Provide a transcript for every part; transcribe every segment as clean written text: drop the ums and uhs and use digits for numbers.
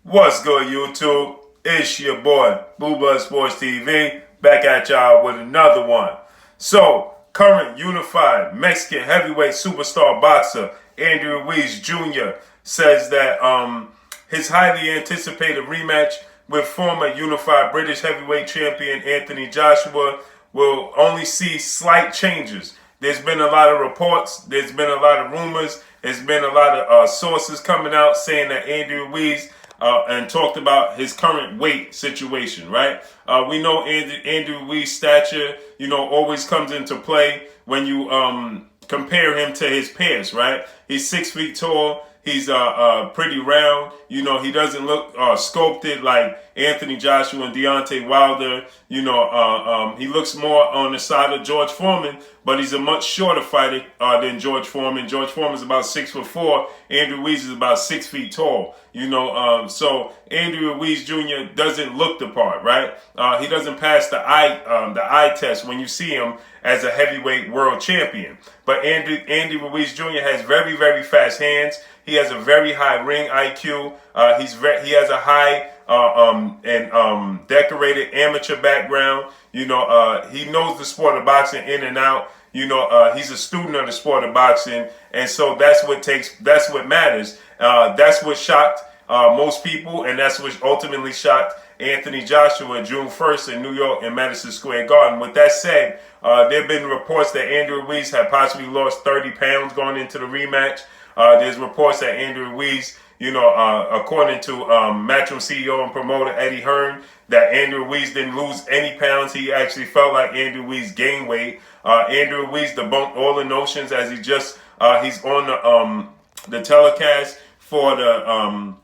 What's good, YouTube? It's your boy, Blue Blood Sports TV, back at y'all with another one. So, current unified Mexican heavyweight superstar boxer Andy Ruiz Jr. says that his highly anticipated rematch with former unified British heavyweight champion Anthony Joshua will only see slight changes. There's been a lot of reports, there's been a lot of rumors, there's been a lot of sources coming out saying that Andy Ruiz and talked about his current weight situation, right? We know Andy Ruiz's stature, always comes into play when you compare him to his peers, right? He's 6 feet tall. He's pretty round. He doesn't look sculpted like Anthony Joshua and Deontay Wilder. He looks more on the side of George Foreman, but he's a much shorter fighter than George Foreman. George Foreman is about 6'4". Andrew Ruiz is about 6 feet tall. So Andrew Ruiz Jr. doesn't look the part, right? He doesn't pass the eye test when you see him as a heavyweight world champion. But Andy Ruiz Jr. has very, very fast hands. He has a very high ring IQ. He has a high and decorated amateur background. He knows the sport of boxing in and out. He's a student of the sport of boxing, and so that's what matters. That's what shocked most people, and that's what ultimately shocked Anthony Joshua June 1st in New York in Madison Square Garden. With that said, there have been reports that Andrew Ruiz had possibly lost 30 pounds going into the rematch. There's reports that Andrew Ruiz, according to Matchroom CEO and promoter Eddie Hearn, that Andrew Ruiz didn't lose any pounds. He actually felt like Andrew Ruiz gained weight. Andrew Ruiz debunked all the notions as he's on the telecast for the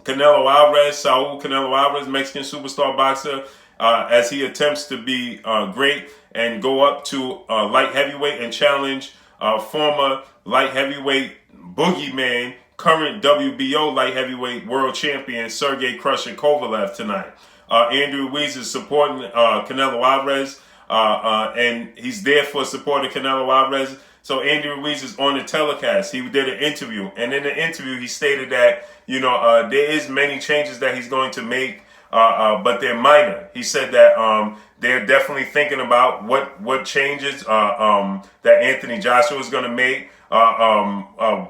Canelo Alvarez, Saul Canelo Alvarez, Mexican superstar boxer, as he attempts to be great and go up to light heavyweight and challenge former light heavyweight boogeyman, current WBO light heavyweight world champion Sergey Crusher Kovalev tonight. Andrew Ruiz is supporting Canelo Alvarez, and he's there for supporting Canelo Alvarez. So Andy Ruiz is on the telecast. He did an interview, and in the interview he stated that there is many changes that he's going to make, but they're minor. He said that they're definitely thinking about what changes that Anthony Joshua is going to make.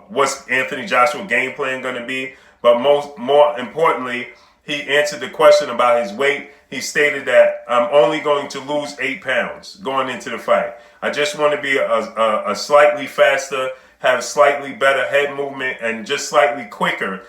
What's Anthony Joshua's game plan going to be? But more importantly, he answered the question about his weight. He stated that I'm only going to lose 8 pounds going into the fight. I just want to be a slightly faster, have slightly better head movement, and just slightly quicker,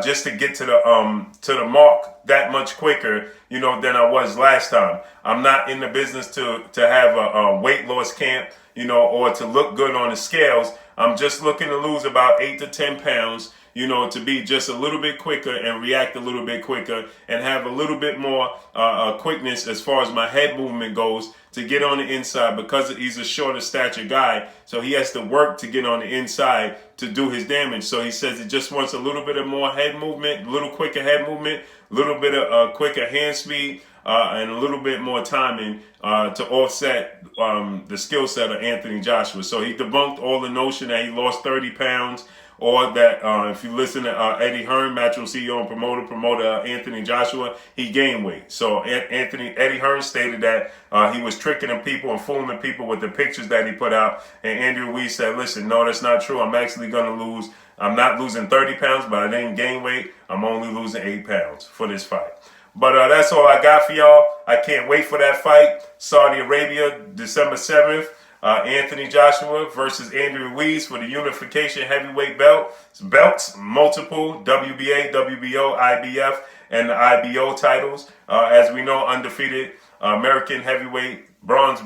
just to get to the mark that much quicker, than I was last time. I'm not in the business to have a weight loss camp, or to look good on the scales. I'm just looking to lose about 8 to 10 pounds, to be just a little bit quicker and react a little bit quicker and have a little bit more quickness as far as my head movement goes to get on the inside, because he's a shorter stature guy. So he has to work to get on the inside to do his damage. So he says he just wants a little bit of more head movement, a little quicker head movement, a little bit of quicker hand speed, and a little bit more timing to offset the skill set of Anthony Joshua. So he debunked all the notion that he lost 30 pounds, or that if you listen to Eddie Hearn, Matchroom CEO and promoter Anthony Joshua, he gained weight. So Eddie Hearn stated that he was tricking people and fooling people with the pictures that he put out. And Andrew Ruiz said, listen, no, that's not true. I'm actually going to lose. I'm not losing 30 pounds, but I didn't gain weight. I'm only losing 8 pounds for this fight. But that's all I got for y'all. I can't wait for that fight. Saudi Arabia, December 7th. Anthony Joshua versus Andrew Ruiz for the unification heavyweight belts, multiple WBA, WBO, IBF, and the IBO titles. As we know, undefeated American heavyweight bronze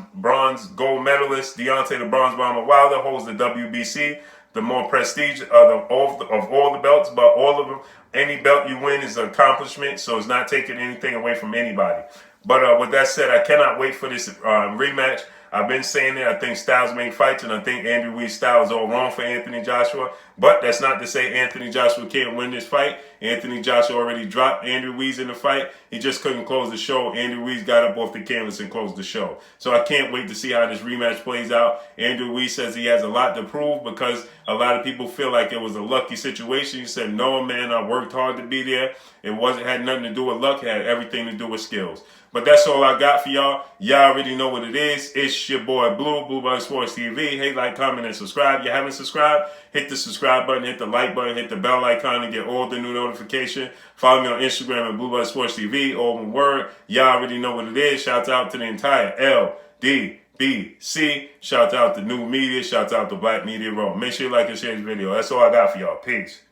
gold medalist Deontay the Bronze Bomber Wilder holds the WBC, the more prestige of all the belts, but all of them, any belt you win is an accomplishment, so it's not taking anything away from anybody. But with that said, I cannot wait for this rematch. I've been saying it. I think styles make fights, and I think Andrew Ruiz's style is all wrong for Anthony Joshua. But that's not to say Anthony Joshua can't win this fight. Anthony Joshua already dropped Andy Ruiz in the fight. He just couldn't close the show. Andy Ruiz got up off the canvas and closed the show. So I can't wait to see how this rematch plays out. Andy Ruiz says he has a lot to prove because a lot of people feel like it was a lucky situation. He said, no, man, I worked hard to be there. It had nothing to do with luck. It had everything to do with skills. But that's all I got for y'all. Y'all already know what it is. It's your boy Blue Bug Sports TV. Hey, like, comment, and subscribe. If you haven't subscribed, hit the subscribe button, hit the like button, hit the bell icon to get all the new notifications. Follow me on Instagram at Bug Sports TV. All one word. Y'all already know what it is. Shout out to the entire LDBC. Shout out to New Media. Shout out to Black Media Row. Make sure you like and share this video. That's all I got for y'all. Peace.